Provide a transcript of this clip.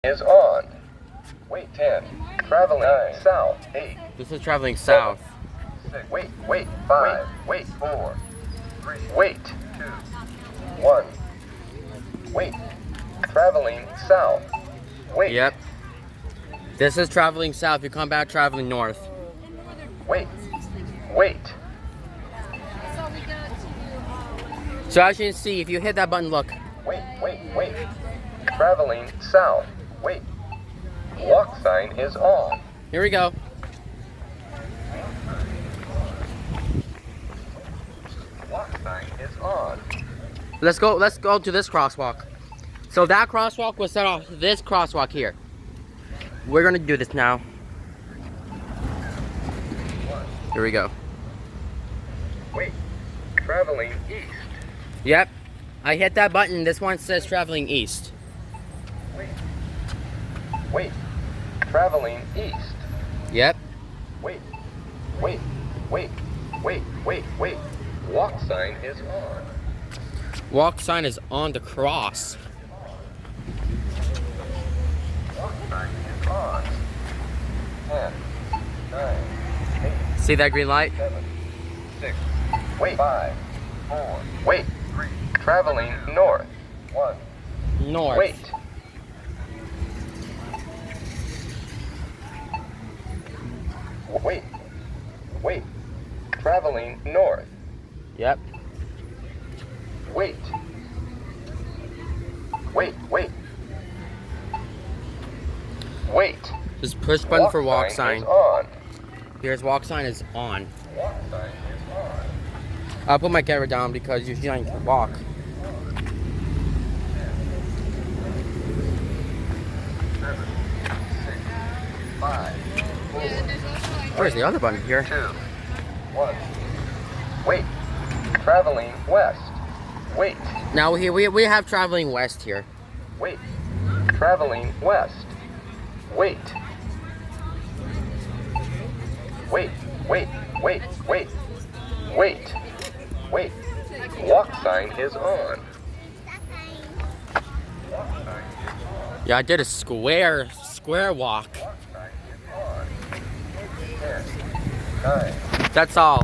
is on. Wait, 10. Traveling 9. South, 8. This is traveling south. 6. Wait, 5. Wait, 4. 3. Wait, 2. 1. Wait. Traveling south. Wait. Yep. This is traveling south. You come back traveling north. Wait. So as you can see, if you hit that button, look. Wait. Traveling south. Wait. Walk sign is on. Here we go. Walk sign is on. Let's go to this crosswalk. So that crosswalk was set off this crosswalk here. We're gonna do this now. Here we go. Wait. Traveling east. Yep. I hit that button. This one says traveling east. Wait. Traveling east. Yep. Wait. Walk sign is on. Walk sign is on the cross. Walk sign is on. 10, 9, 8, See that green light? 7, 6. Wait. 5, 4. Wait. 3. Traveling north. 1. North. Wait. Traveling north. Yep. Wait. Just push button for walk sign. Is on. Here's walk sign is on. Walk sign is on. I'll put my camera down because you can't walk. 7, 6, 5, 4, Where's the other button here? 2, 1. Wait. Traveling west. Wait. Now here we have traveling west here. Wait. Traveling west. Wait. Walk sign is on. Yeah, I did a square walk. 10, 9. That's all.